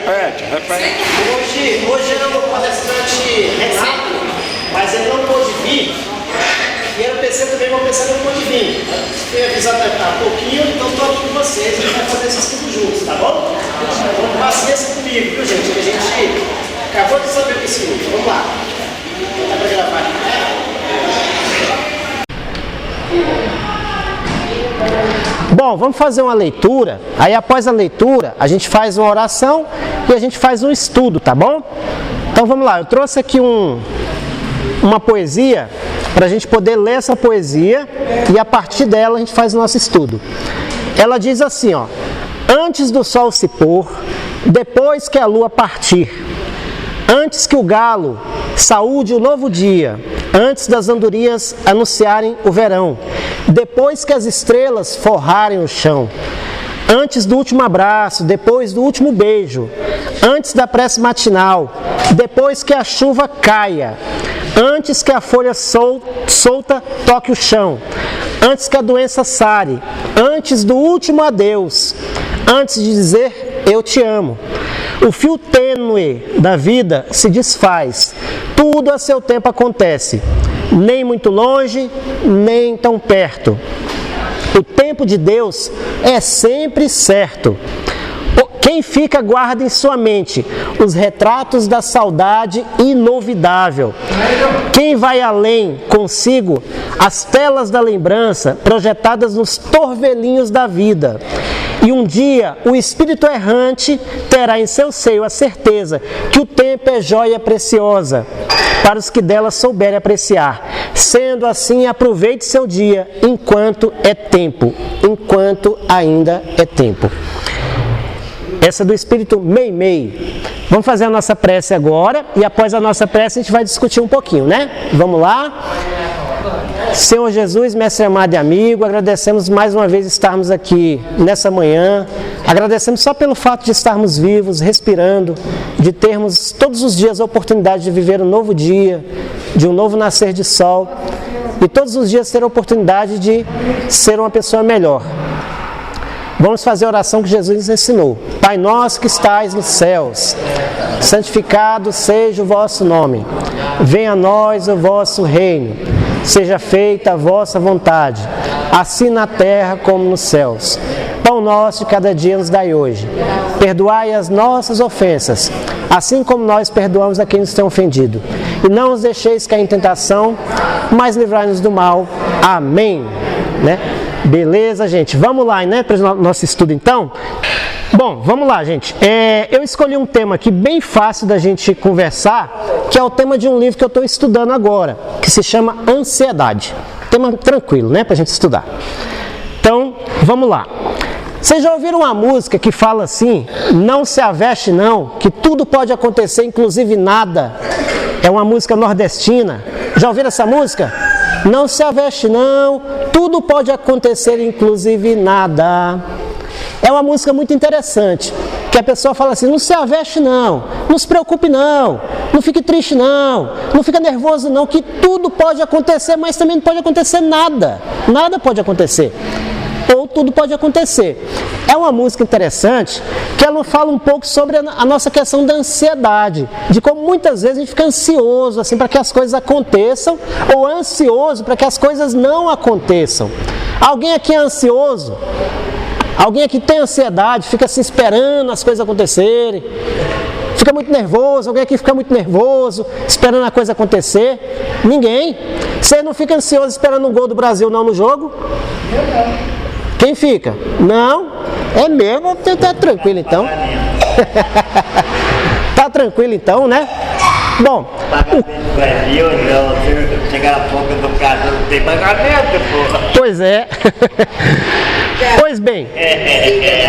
Repete. Hoje era o palestrante Renato, mas ele não pôde vir. E era o PC também, mas o PC não pôde vir. Fui avisado há pouquinho, então estou aqui com vocês. A gente vai fazer esse estudo juntos, tá bom? Então, paciência comigo, viu, gente? Que a gente acabou de saber desse estudo. Vamos lá. Dá para gravar aqui, né? Bom, vamos fazer uma leitura. Aí após a leitura, a gente faz uma oração e a gente faz um estudo, tá bom? Então vamos lá, eu trouxe aqui uma poesia para a gente poder ler essa poesia e a partir dela a gente faz o nosso estudo. Ela diz assim, ó: antes do sol se pôr, depois que a lua partir, antes que o galo saúde o novo dia, antes das andorinhas anunciarem o verão, depois que as estrelas forrarem o chão, antes do último abraço, depois do último beijo, antes da prece matinal, depois que a chuva caia, antes que a folha solta toque o chão, antes que a doença sare, antes do último adeus, antes de dizer eu te amo. O fio tênue da vida se desfaz, tudo a seu tempo acontece, nem muito longe, nem tão perto. O tempo de Deus é sempre certo. Quem fica guarda em sua mente os retratos da saudade inovidável. Quem vai além consigo as telas da lembrança projetadas nos torvelinhos da vida. E um dia o espírito errante terá em seu seio a certeza que o tempo é joia preciosa para os que dela souberem apreciar. Sendo assim, aproveite seu dia enquanto é tempo, enquanto ainda é tempo. Essa é do espírito Meimei. Vamos fazer a nossa prece agora e após a nossa prece a gente vai discutir um pouquinho, né? Vamos lá? Senhor Jesus, mestre amado e amigo, agradecemos mais uma vez estarmos aqui nessa manhã. Agradecemos só pelo fato de estarmos vivos, respirando, de termos todos os dias a oportunidade de viver um novo dia, de um novo nascer de sol e todos os dias ter a oportunidade de ser uma pessoa melhor. Vamos fazer a oração que Jesus nos ensinou. Pai nosso que estais nos céus, santificado seja o vosso nome. Venha a nós o vosso reino. Seja feita a vossa vontade, assim na terra como nos céus. Pão nosso de cada dia nos dai hoje. Perdoai as nossas ofensas, assim como nós perdoamos a quem nos tem ofendido. E não os deixeis cair em tentação, mas livrai-nos do mal. Amém. Né? Beleza, gente? Vamos lá, né? Para o nosso estudo, então. Bom, vamos lá, gente. Eu escolhi um tema aqui bem fácil da gente conversar, que é o tema de um livro que eu estou estudando agora, que se chama Ansiedade. Tema tranquilo, né? Para a gente estudar. Então, vamos lá. Vocês já ouviram uma música que fala assim: não se aveste não, que tudo pode acontecer, inclusive nada? É uma música nordestina. Já ouviram essa música? Não se aveste não, tudo pode acontecer, inclusive nada. É uma música muito interessante, que a pessoa fala assim: não se aveste não, não se preocupe não, não fique triste não, não fica nervoso não, que tudo pode acontecer, mas também não pode acontecer nada. Nada pode acontecer. Ou tudo pode acontecer. É uma música interessante que ela fala um pouco sobre a nossa questão da ansiedade, de como muitas vezes a gente fica ansioso assim, para que as coisas aconteçam, ou ansioso para que as coisas não aconteçam. Alguém aqui é ansioso? Alguém aqui tem ansiedade, fica se esperando as coisas acontecerem? Fica muito nervoso? Alguém aqui fica muito nervoso, esperando a coisa acontecer? Ninguém. Você não fica ansioso esperando um gol do Brasil não no jogo? Eu não. Quem fica? Não? É mesmo? Tá tranquilo então. Tá tranquilo então, né? Bom. Pagamento do Brasil, não. Chegar a pouco do caso, não tem pagamento, pô. Pois é. Pois bem.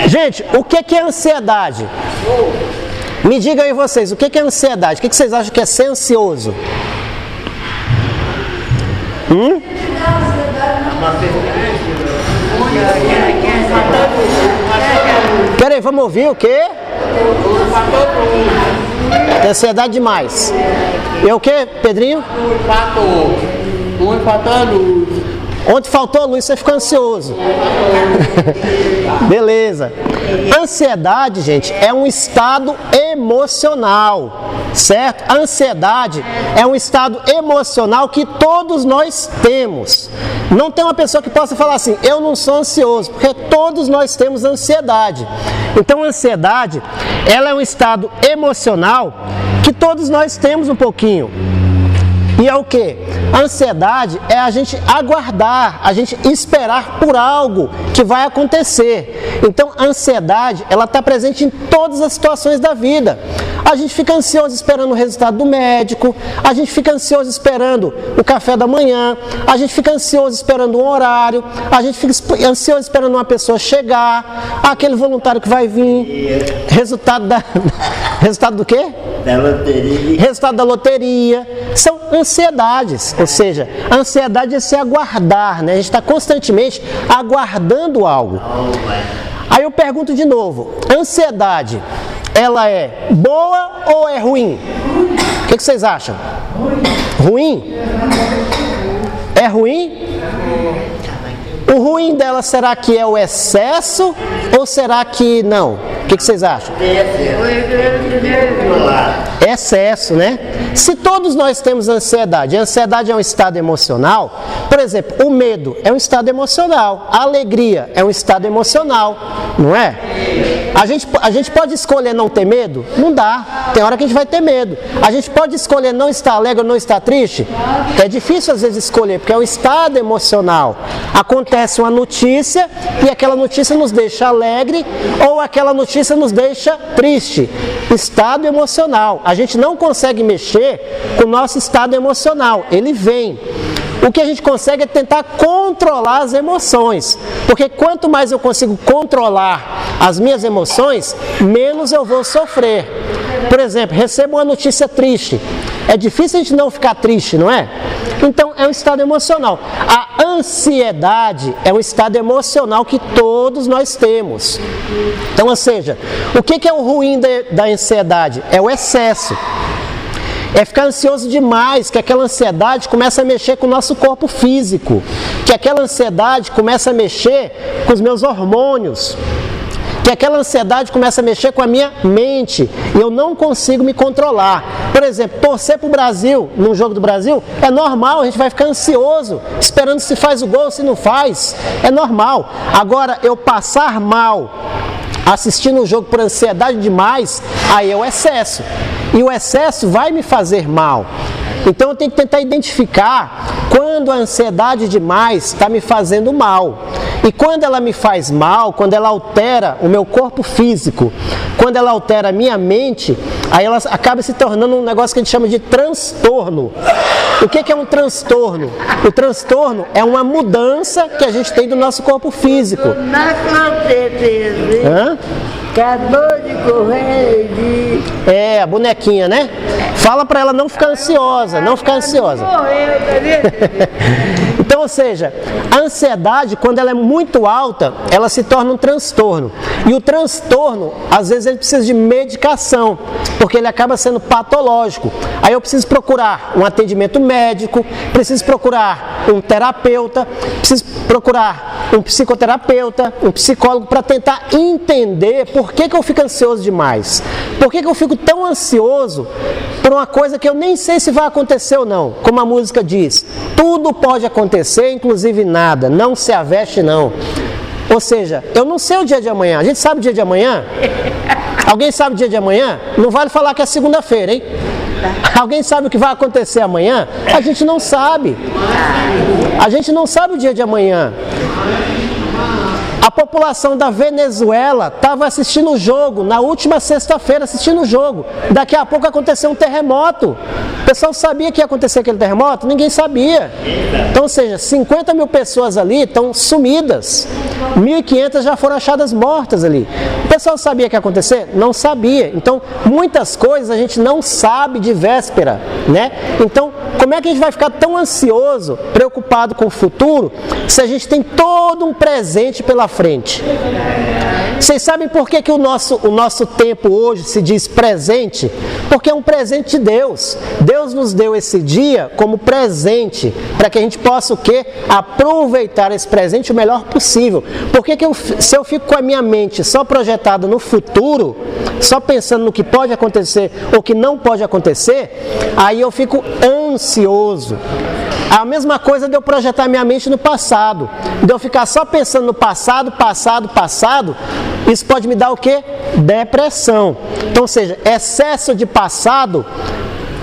Gente, o que é ansiedade? Me digam aí vocês, o que é ansiedade? O que vocês acham que é ser ansioso? Peraí, vamos ouvir o quê? Tem ansiedade demais. E o quê, Pedrinho? Um empatando. Ontem faltou a luz, você fica ansioso. Beleza. Ansiedade, gente, é um estado emocional, certo? A ansiedade é um estado emocional que todos nós temos. Não tem uma pessoa que possa falar assim, eu não sou ansioso, porque todos nós temos ansiedade. Então, a ansiedade, ela é um estado emocional que todos nós temos um pouquinho. E é o que? A ansiedade é a gente aguardar, a gente esperar por algo que vai acontecer. Então, a ansiedade, ela está presente em todas as situações da vida. A gente fica ansioso esperando o resultado do médico, a gente fica ansioso esperando o café da manhã, a gente fica ansioso esperando um horário, a gente fica ansioso esperando uma pessoa chegar, aquele voluntário que vai vir, resultado do quê? Da loteria. Resultado da loteria. São ansiedades, ou seja, a ansiedade é se aguardar, né? A gente está constantemente aguardando algo. Aí eu pergunto de novo, ansiedade, ela é boa ou é ruim? O que vocês acham? Ruim? É ruim? O ruim dela será que é o excesso ou será que não? O que vocês acham? Excesso, né? Se todos nós temos ansiedade, a ansiedade é um estado emocional, por exemplo, o medo é um estado emocional, a alegria é um estado emocional, não é? A gente pode escolher não ter medo? Não dá, tem hora que a gente vai ter medo. A gente pode escolher não estar alegre ou não estar triste? É difícil às vezes escolher, porque é um estado emocional. Acontece uma notícia e aquela notícia nos deixa alegre ou aquela notícia nos deixa triste. Estado emocional. A gente não consegue mexer com o nosso estado emocional, ele vem. O que a gente consegue é tentar controlar as emoções, porque quanto mais eu consigo controlar as minhas emoções, menos eu vou sofrer. Por exemplo, recebo uma notícia triste. É difícil a gente não ficar triste, não é? Então, é um estado emocional. A ansiedade é um estado emocional que todos nós temos. Então, ou seja, o que é o ruim da ansiedade? É o excesso. É ficar ansioso demais, que aquela ansiedade começa a mexer com o nosso corpo físico, que aquela ansiedade começa a mexer com os meus hormônios, que aquela ansiedade começa a mexer com a minha mente e eu não consigo me controlar. Por exemplo, torcer para o Brasil, num jogo do Brasil, é normal, a gente vai ficar ansioso, esperando se faz o gol, se não faz, é normal. Agora, eu passar mal assistindo o jogo por ansiedade demais, aí é o excesso. E o excesso vai me fazer mal. Então eu tenho que tentar identificar quando a ansiedade demais está me fazendo mal. E quando ela me faz mal, quando ela altera o meu corpo físico, quando ela altera a minha mente, aí ela acaba se tornando um negócio que a gente chama de transtorno. O que é um transtorno? O transtorno é uma mudança que a gente tem do nosso corpo físico. Hã? Acabou de correr de... É, a bonequinha, né? Fala pra ela não ficar ansiosa, não ficar ansiosa. Morreu, tá vendo? Então, ou seja, a ansiedade, quando ela é muito alta, ela se torna um transtorno. E o transtorno, às vezes, ele precisa de medicação, porque ele acaba sendo patológico. Aí eu preciso procurar um atendimento médico, preciso procurar um terapeuta, preciso procurar um psicoterapeuta, um psicólogo, para tentar entender por que eu fico ansioso demais. Por que eu fico tão ansioso por uma coisa que eu nem sei se vai acontecer ou não. Como a música diz, tudo pode acontecer, inclusive nada, não se aveste não. Ou seja, eu não sei o dia de amanhã. A gente sabe o dia de amanhã? Alguém sabe o dia de amanhã? Não vale falar que é segunda-feira, hein? Alguém sabe o que vai acontecer amanhã? A gente não sabe. A gente não sabe o dia de amanhã. A população da Venezuela estava assistindo o jogo, na última sexta-feira assistindo o jogo. Daqui a pouco aconteceu um terremoto. O pessoal sabia que ia acontecer aquele terremoto? Ninguém sabia. Então, ou seja, 50 mil pessoas ali estão sumidas. 1.500 já foram achadas mortas ali. pessoal sabia que ia acontecer? Não sabia. Então, muitas coisas a gente não sabe de véspera, né? Então, como é que a gente vai ficar tão ansioso, preocupado com o futuro, se a gente tem todo um presente pela frente? Vocês sabem por que o nosso tempo hoje se diz presente? Porque é um presente de Deus. Deus nos deu esse dia como presente, para que a gente possa o quê? Aproveitar esse presente o melhor possível. Porque se eu fico com a minha mente só projetada no futuro, só pensando no que pode acontecer ou que não pode acontecer, aí eu fico ansioso. A mesma coisa de eu projetar minha mente no passado, de eu ficar só pensando no passado, isso pode me dar o quê? Depressão. Então, ou seja, excesso de passado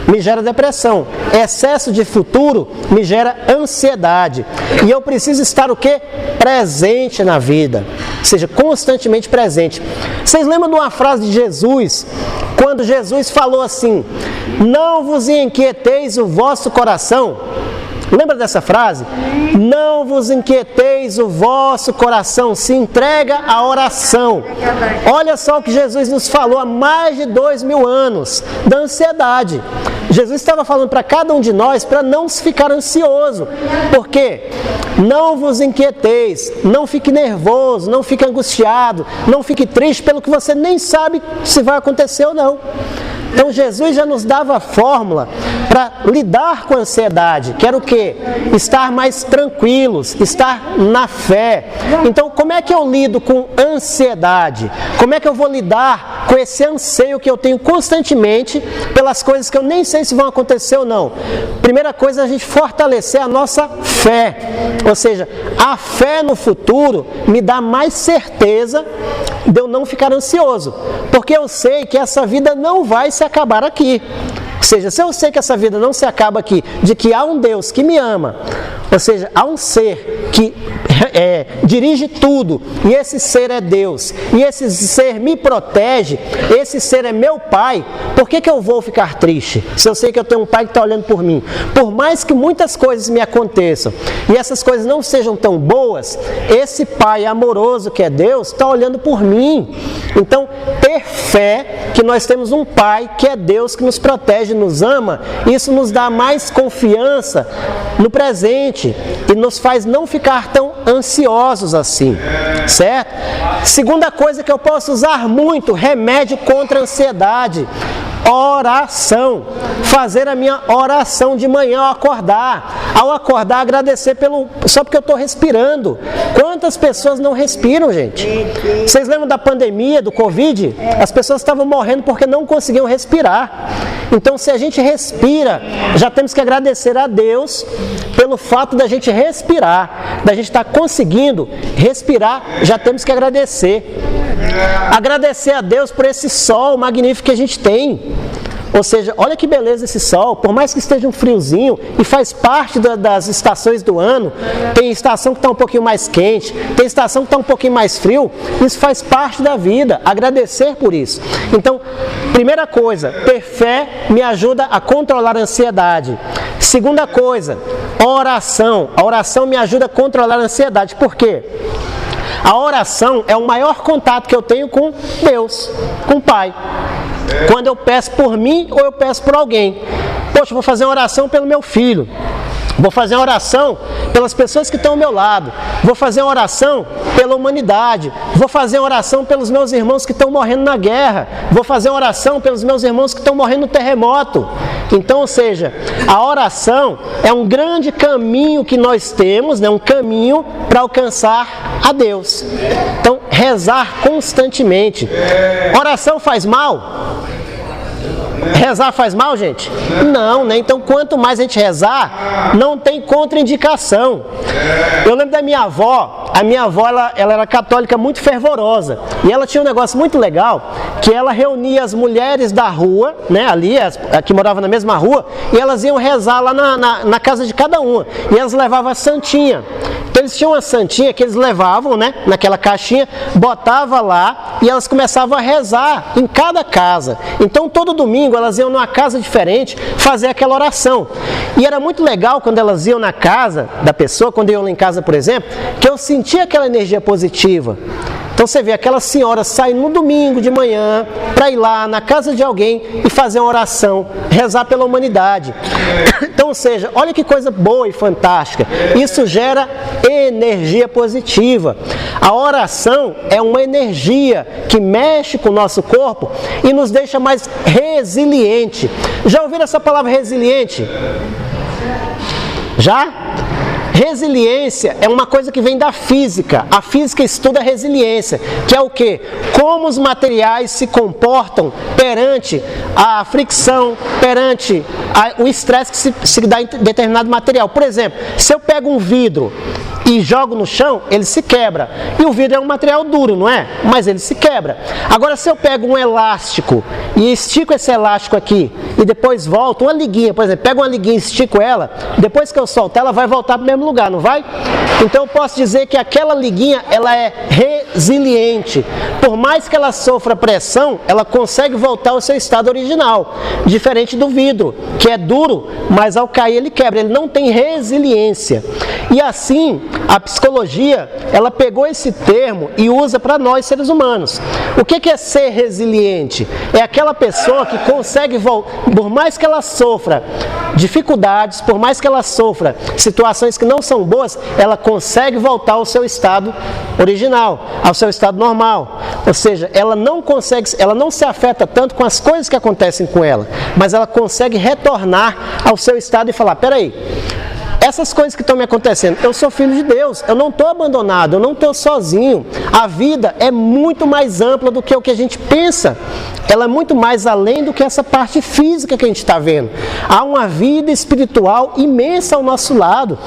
me gera depressão, excesso de futuro me gera ansiedade. E eu preciso estar o quê? Presente na vida, ou seja, constantemente presente. Vocês lembram de uma frase de Jesus, quando Jesus falou assim: não vos inquieteis o vosso coração? Lembra dessa frase? Não vos inquieteis o vosso coração, se entrega à oração. Olha só o que Jesus nos falou há mais de 2000 anos, da ansiedade. Jesus estava falando para cada um de nós para não ficar ansioso. Por quê? Não vos inquieteis, não fique nervoso, não fique angustiado, não fique triste pelo que você nem sabe se vai acontecer ou não. Então Jesus já nos dava a fórmula para lidar com a ansiedade, que era o quê? Estar mais tranquilos, estar na fé. Então como é que eu lido com ansiedade? Como é que eu vou lidar com esse anseio que eu tenho constantemente pelas coisas que eu nem sei se vão acontecer ou não? Primeira coisa é a gente fortalecer a nossa fé. Ou seja, a fé no futuro me dá mais certeza de eu não ficar ansioso, porque eu sei que essa vida não vai se acabar aqui. Ou seja, se eu sei que essa vida não se acaba aqui, de que há um Deus que me ama, ou seja, há um ser que dirige tudo, e esse ser é Deus, e esse ser me protege, esse ser é meu pai, por que eu vou ficar triste? Se eu sei que eu tenho um pai que está olhando por mim. Por mais que muitas coisas me aconteçam, e essas coisas não sejam tão boas, esse pai amoroso que é Deus, está olhando por mim. Então, ter fé que nós temos um pai que é Deus, que nos protege, nos ama, isso nos dá mais confiança no presente e nos faz não ficar tão ansiosos assim, certo? Segunda coisa que eu posso usar muito, remédio contra a ansiedade: oração. Fazer a minha oração de manhã ao acordar. Ao acordar, agradecer só porque eu estou respirando. Quantas pessoas não respiram, gente? Vocês lembram da pandemia, do Covid? As pessoas estavam morrendo porque não conseguiam respirar. Então, se a gente respira, já temos que agradecer a Deus pelo fato da gente respirar, da gente estar conseguindo respirar, já temos que agradecer. Agradecer a Deus por esse sol magnífico que a gente tem. Ou seja, olha que beleza esse sol, por mais que esteja um friozinho, e faz parte das estações do ano. Tem estação que está um pouquinho mais quente, tem estação que está um pouquinho mais frio, isso faz parte da vida, agradecer por isso. Então, primeira coisa, ter fé me ajuda a controlar a ansiedade. Segunda coisa, oração. A oração me ajuda a controlar a ansiedade. Por quê? A oração é o maior contato que eu tenho com Deus, com o Pai. Quando eu peço por mim ou eu peço por alguém. Poxa, vou fazer uma oração pelo meu filho. Vou fazer uma oração pelas pessoas que estão ao meu lado. Vou fazer uma oração pela humanidade. Vou fazer uma oração pelos meus irmãos que estão morrendo na guerra. Vou fazer uma oração pelos meus irmãos que estão morrendo no terremoto. Então, ou seja, a oração é um grande caminho que nós temos, né? Um caminho para alcançar a Deus. Então, rezar constantemente. Oração faz mal? Rezar faz mal, gente? Não, né? Então, quanto mais a gente rezar, não tem contraindicação. Eu lembro da minha avó. A minha avó, ela era católica muito fervorosa. E ela tinha um negócio muito legal, que ela reunia as mulheres da rua, né? Ali, que moravam na mesma rua, e elas iam rezar lá na casa de cada uma. E elas levavam a santinha. Então, eles tinham uma santinha que eles levavam, né? Naquela caixinha, botava lá, e elas começavam a rezar em cada casa. Então, todo domingo, elas iam numa casa diferente fazer aquela oração. E era muito legal quando elas iam na casa da pessoa, quando iam lá em casa, por exemplo, que eu sentia aquela energia positiva. Então você vê aquela senhora sair no domingo de manhã para ir lá na casa de alguém e fazer uma oração, rezar pela humanidade. Então, ou seja, olha que coisa boa e fantástica. Isso gera energia positiva. A oração é uma energia que mexe com o nosso corpo e nos deixa mais resiliente. Já ouviram essa palavra resiliente? Já? Resiliência é uma coisa que vem da física. A física estuda a resiliência, que é o quê? Como os materiais se comportam perante a fricção, perante o estresse que se dá em determinado material. Por exemplo, se eu pego um vidro e jogo no chão, ele se quebra. E o vidro é um material duro, não é? Mas ele se quebra. Agora, se eu pego um elástico e estico esse elástico aqui e depois volto, uma liguinha, por exemplo, pego uma liguinha e estico ela, depois que eu soltar, ela vai voltar para o mesmo lugar, não vai? Então eu posso dizer que aquela liguinha, ela é resiliente. Por mais que ela sofra pressão, ela consegue voltar ao seu estado original. Diferente do vidro, que é duro, mas ao cair ele quebra. Ele não tem resiliência. E assim, a psicologia, ela pegou esse termo e usa para nós, seres humanos. O que é ser resiliente? É aquela pessoa que consegue voltar, por mais que ela sofra dificuldades, por mais que ela sofra situações que não são boas, ela consegue voltar ao seu estado original, ao seu estado normal. Ou seja, ela não se afeta tanto com as coisas que acontecem com ela, mas ela consegue retornar ao seu estado e falar, peraí, essas coisas que estão me acontecendo, eu sou filho de Deus, eu não estou abandonado, eu não estou sozinho. A vida é muito mais ampla do que o que a gente pensa. Ela é muito mais além do que essa parte física que a gente está vendo. Há uma vida espiritual imensa ao nosso lado.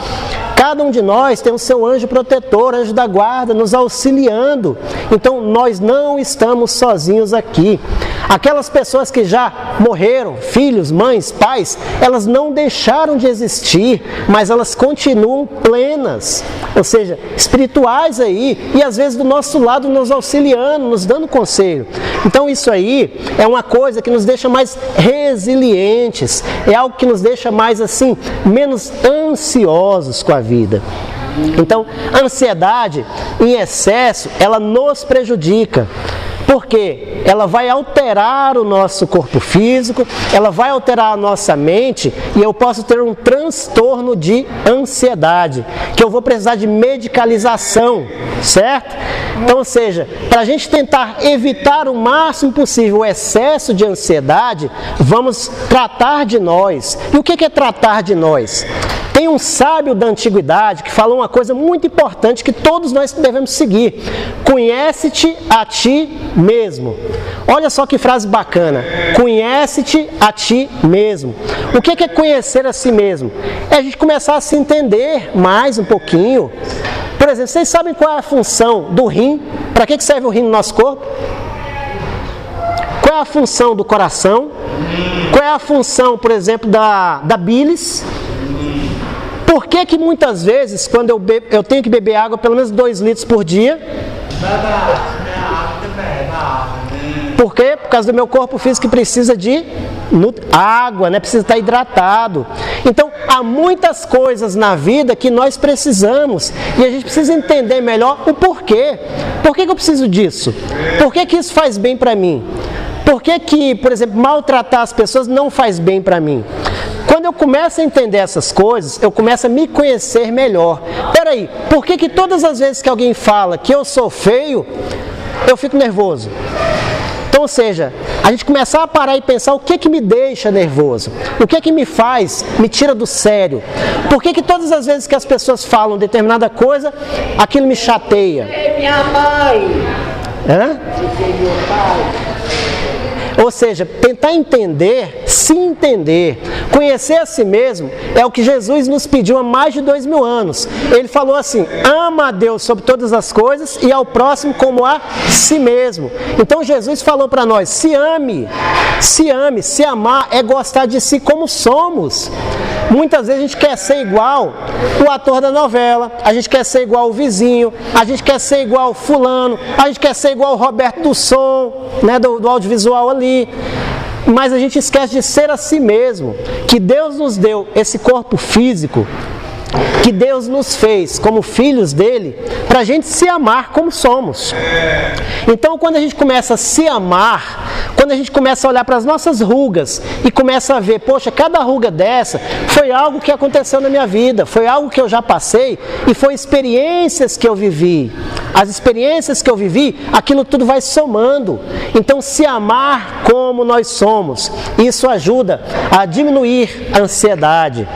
Cada um de nós tem o seu anjo protetor, anjo da guarda, nos auxiliando. Então, nós não estamos sozinhos aqui. Aquelas pessoas que já morreram, filhos, mães, pais, elas não deixaram de existir, mas elas continuam plenas, ou seja, espirituais aí, e às vezes do nosso lado nos auxiliando, nos dando conselho. Então isso aí é uma coisa que nos deixa mais resilientes, é algo que nos deixa mais assim, menos ansiosos com a vida. Então, a ansiedade em excesso, ela nos prejudica. Porque ela vai alterar o nosso corpo físico, ela vai alterar a nossa mente e eu posso ter um transtorno de ansiedade, que eu vou precisar de medicalização, certo? Então, ou seja, para a gente tentar evitar o máximo possível o excesso de ansiedade, vamos tratar de nós. E o que é tratar de nós? Tem um sábio da antiguidade que falou uma coisa muito importante que todos nós devemos seguir. Conhece-te a ti mesmo. Olha só que frase bacana. Conhece-te a ti mesmo. O que é conhecer a si mesmo? É a gente começar a se entender mais um pouquinho. Por exemplo, vocês sabem qual é a função do rim? Para que serve o rim no nosso corpo? Qual é a função do coração? Qual é a função, por exemplo, da bílis? Por que muitas vezes, quando eu tenho que beber água pelo menos 2 litros por dia? Por quê? Por causa do meu corpo físico que precisa de água, né? Precisa estar hidratado. Então, há muitas coisas na vida que nós precisamos e a gente precisa entender melhor o porquê. Por que eu preciso disso? Por que isso faz bem para mim? Por que, por exemplo, maltratar as pessoas não faz bem para mim? Quando eu começo a entender essas coisas, eu começo a me conhecer melhor. Peraí, por que todas as vezes que alguém fala que eu sou feio, eu fico nervoso? Então, ou seja, a gente começar a parar e pensar o que me deixa nervoso, o que me faz, me tira do sério. Por que todas as vezes que as pessoas falam determinada coisa, aquilo me chateia? Minha mãe. Hã? Meu pai. Ou seja, tentar entender, se entender, conhecer a si mesmo é o que Jesus nos pediu há mais de 2000 anos. Ele falou assim, ama a Deus sobre todas as coisas e ao próximo como a si mesmo. Então Jesus falou para nós, se ame, se amar é gostar de si como somos. Muitas vezes a gente quer ser igual o ator da novela, a gente quer ser igual o vizinho, a gente quer ser igual o fulano, a gente quer ser igual o Roberto do som, né, do audiovisual ali. Mas a gente esquece de ser a si mesmo, que Deus nos deu esse corpo físico que Deus nos fez como filhos dele para a gente se amar como somos. Então, quando a gente começa a se amar, quando a gente começa a olhar para as nossas rugas e começa a ver, poxa, cada ruga dessa foi algo que aconteceu na minha vida, foi algo que eu já passei e foi experiências que eu vivi. As experiências que eu vivi, aquilo tudo vai somando. Então, se amar como nós somos, isso ajuda a diminuir a ansiedade.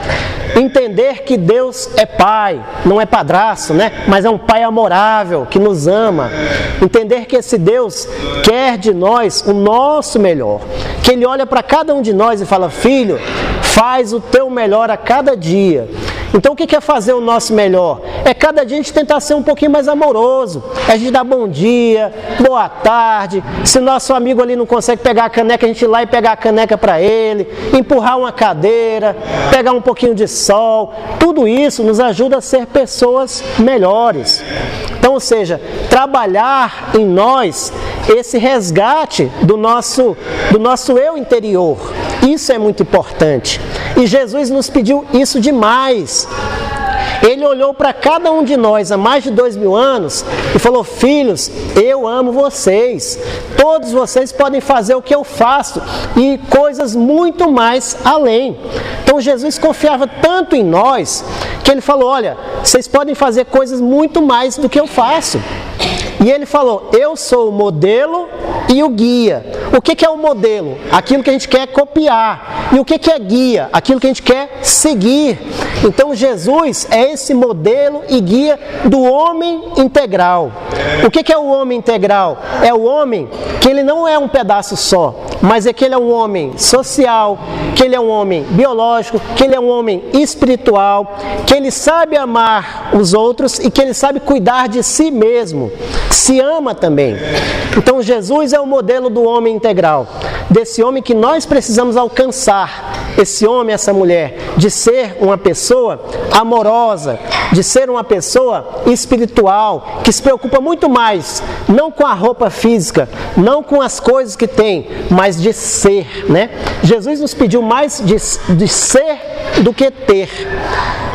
Entender que Deus é Pai, não é padrasto, né? Mas é um Pai amorável, que nos ama. Entender que esse Deus quer de nós o nosso melhor. Que Ele olha para cada um de nós e fala, filho, faz o teu melhor a cada dia. Então o que é fazer o nosso melhor? É cada dia a gente tentar ser um pouquinho mais amoroso. É a gente dar bom dia, boa tarde. Se nosso amigo ali não consegue pegar a caneca, a gente ir lá e pegar a caneca para ele. Empurrar uma cadeira, pegar um pouquinho de sol. Tudo isso nos ajuda a ser pessoas melhores. Então, ou seja, trabalhar em nós esse resgate do nosso eu interior. Isso é muito importante. E Jesus nos pediu isso demais. Ele olhou para cada um de nós há mais de 2000 anos e falou, filhos, eu amo vocês. Todos vocês podem fazer o que eu faço e coisas muito mais além. Então Jesus confiava tanto em nós que ele falou, olha, vocês podem fazer coisas muito mais do que eu faço. E ele falou, eu sou o modelo e o guia. O que é o modelo? Aquilo que a gente quer copiar. E o que é guia? Aquilo que a gente quer seguir. Então Jesus é esse modelo e guia do homem integral. O que é o homem integral? É o homem que ele não é um pedaço só, mas é que ele é um homem social, que ele é um homem biológico, que ele é um homem espiritual, que ele sabe amar os outros e que ele sabe cuidar de si mesmo. Se ama também. Então Jesus é o modelo do homem integral, desse homem que nós precisamos alcançar, esse homem, essa mulher, de ser uma pessoa amorosa, de ser uma pessoa espiritual, que se preocupa muito mais, não com a roupa física, não com as coisas que tem, mas de ser, né? Jesus nos pediu mais de ser do que ter.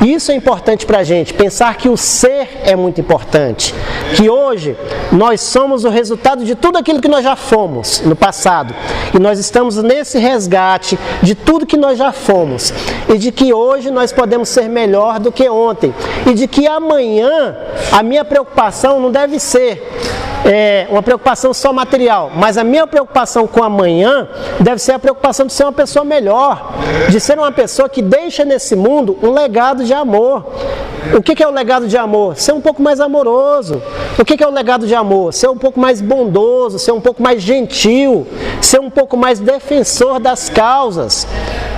E isso é importante para a gente, pensar que o ser é muito importante, que hoje nós somos o resultado de tudo aquilo que nós já fomos no passado, e nós estamos nesse resgate de tudo que nós já fomos, e de que hoje nós podemos ser melhor do que ontem, e de que amanhã a minha preocupação não deve ser uma preocupação só material, mas a minha preocupação com amanhã deve ser a preocupação de ser uma pessoa melhor, de ser uma pessoa que deixa nesse mundo um legado de amor. O que é o legado de amor? Ser um pouco mais amoroso. O que é o legado de amor? Ser um pouco mais bondoso, ser um pouco mais gentil, ser um pouco mais defensor das causas.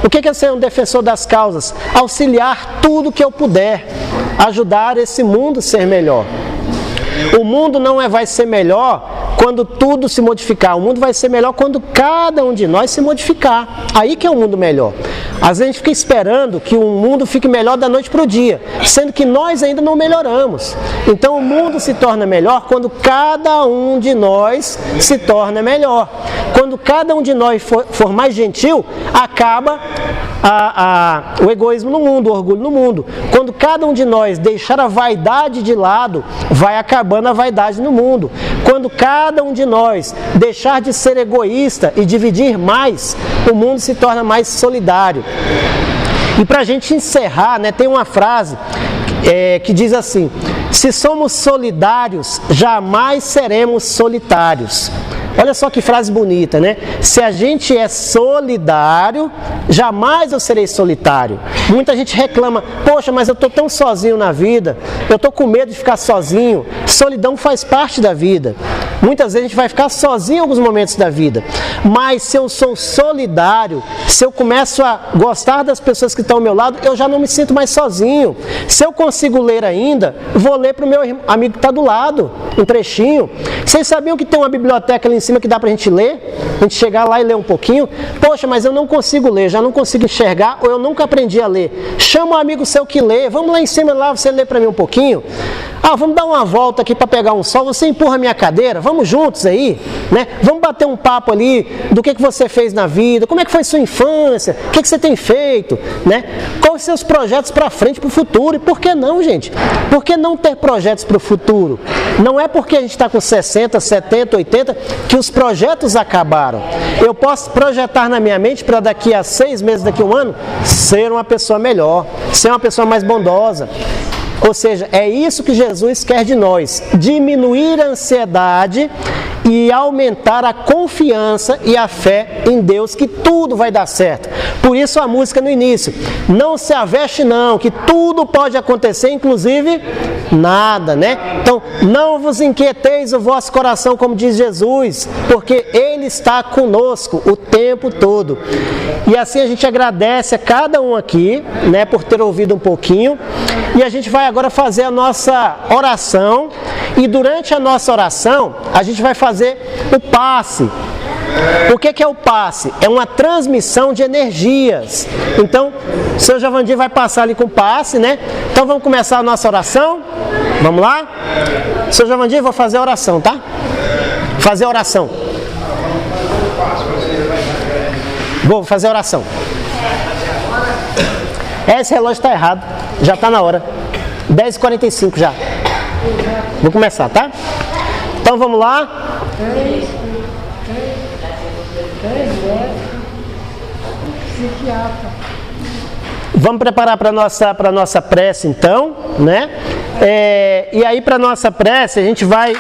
O que é ser um defensor das causas? Auxiliar tudo que eu puder, ajudar esse mundo a ser melhor. O mundo não vai ser melhor quando tudo se modificar. O mundo vai ser melhor quando cada um de nós se modificar. Aí que é o mundo melhor. Às vezes a gente fica esperando que o mundo fique melhor da noite para o dia, sendo que nós ainda não melhoramos. Então o mundo se torna melhor quando cada um de nós se torna melhor. Quando cada um de nós for mais gentil, acaba o egoísmo no mundo, o orgulho no mundo. Quando cada um de nós deixar a vaidade de lado, vai acabando a vaidade no mundo. Quando cada um de nós deixar de ser egoísta e dividir mais, o mundo se torna mais solidário. E para a gente encerrar, né, tem uma frase que diz assim: se somos solidários, jamais seremos solitários. Olha só que frase bonita, né? Se a gente é solidário, jamais eu serei solitário. Muita gente reclama, poxa, mas eu estou tão sozinho na vida, eu estou com medo de ficar sozinho. Solidão faz parte da vida. Muitas vezes a gente vai ficar sozinho em alguns momentos da vida. Mas se eu sou solidário, se eu começo a gostar das pessoas que estão ao meu lado, eu já não me sinto mais sozinho. Se eu consigo ler ainda, vou ler para o meu amigo que está do lado, um trechinho. Vocês sabiam que tem uma biblioteca ali em cima que dá para a gente ler? A gente chegar lá e ler um pouquinho. Poxa, mas eu não consigo ler, já não consigo enxergar, ou eu nunca aprendi a ler. Chama um amigo seu que lê, vamos lá em cima, lá você lê para mim um pouquinho. Ah, vamos dar uma volta aqui para pegar um sol, você empurra a minha cadeira, vamos juntos aí, né? Vamos bater um papo ali do que você fez na vida, como é que foi sua infância, o que você tem feito, né? Quais os seus projetos para frente, para o futuro, e por que não, gente? Por que não ter projetos para o futuro? Não é porque a gente está com 60, 70, 80 que os projetos acabaram. Eu posso projetar na minha mente para daqui a 6 meses, daqui a um ano, ser uma pessoa melhor, ser uma pessoa mais bondosa. Ou seja, é isso que Jesus quer de nós, diminuir a ansiedade e aumentar a confiança e a fé em Deus, que tudo vai dar certo. Por isso a música no início, não se aveste não, que tudo pode acontecer, inclusive nada, né? Então, não vos inquieteis o vosso coração, como diz Jesus, porque Ele está conosco o tempo todo. E assim a gente agradece a cada um aqui, né, por ter ouvido um pouquinho, e a gente vai agora fazer a nossa oração, e durante a nossa oração, a gente vai fazer o passe. O que é o passe? É uma transmissão de energias. Então, o seu Javandir vai passar ali com o passe, né? Então, vamos começar a nossa oração? Vamos lá? Seu Javandir, vou fazer a oração, tá? Fazer a oração. Vou fazer a oração. Esse relógio está errado. Já está na hora. 10h45 já. Vou começar, tá? Então, vamos lá. Vamos preparar para a nossa prece, então, né? E aí, para a nossa prece, a gente vai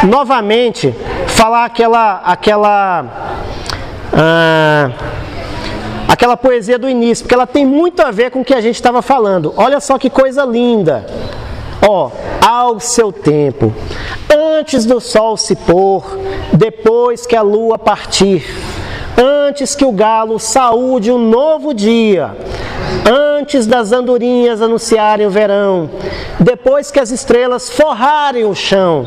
novamente falar aquela poesia do início, porque ela tem muito a ver com o que a gente estava falando. Olha só que coisa linda. Ó, ao seu tempo, antes do sol se pôr, depois que a lua partir, antes que o galo saúde um novo dia, antes das andorinhas anunciarem o verão, depois que as estrelas forrarem o chão,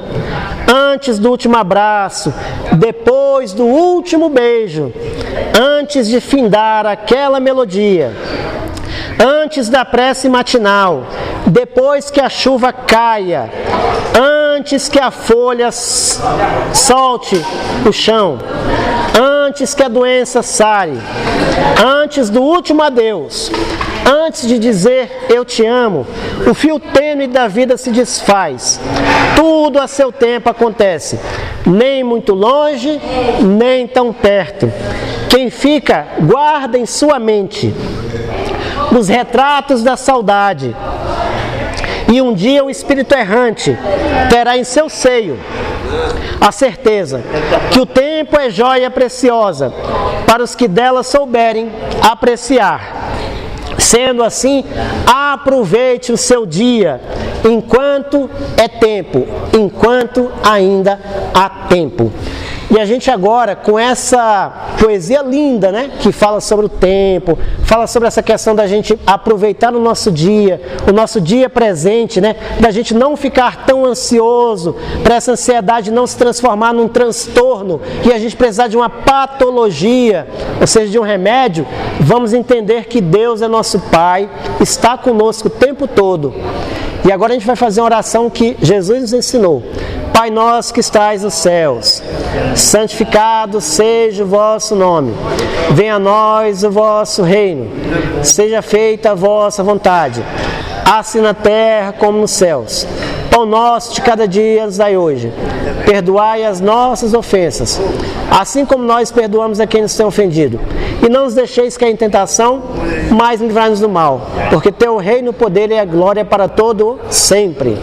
antes do último abraço, depois do último beijo, antes de findar aquela melodia, antes da prece matinal, depois que a chuva caia, antes que a folha solte o chão, antes que a doença sare, antes do último adeus, antes de dizer eu te amo, o fio tênue da vida se desfaz. Tudo a seu tempo acontece, nem muito longe, nem tão perto. Quem fica, guarda em sua mente os retratos da saudade. E um dia o espírito errante terá em seu seio a certeza que o tempo é joia preciosa para os que dela souberem apreciar. Sendo assim, aproveite o seu dia enquanto é tempo, enquanto ainda há tempo. E a gente agora, com essa poesia linda, né, que fala sobre o tempo, fala sobre essa questão da gente aproveitar o nosso dia presente, né, da gente não ficar tão ansioso, para essa ansiedade não se transformar num transtorno e a gente precisar de uma patologia, ou seja, de um remédio. Vamos entender que Deus é nosso Pai, está conosco o tempo todo. E agora a gente vai fazer uma oração que Jesus nos ensinou. Pai nosso que estais nos céus, santificado seja o vosso nome. Venha a nós o vosso reino. Seja feita a vossa vontade, assim na terra como nos céus. Pão nosso de cada dia nos dai hoje. Perdoai as nossas ofensas, assim como nós perdoamos a quem nos tem ofendido. E não nos deixeis cair em tentação, mas livrai-nos do mal. Porque teu reino, o poder e a glória para todo sempre.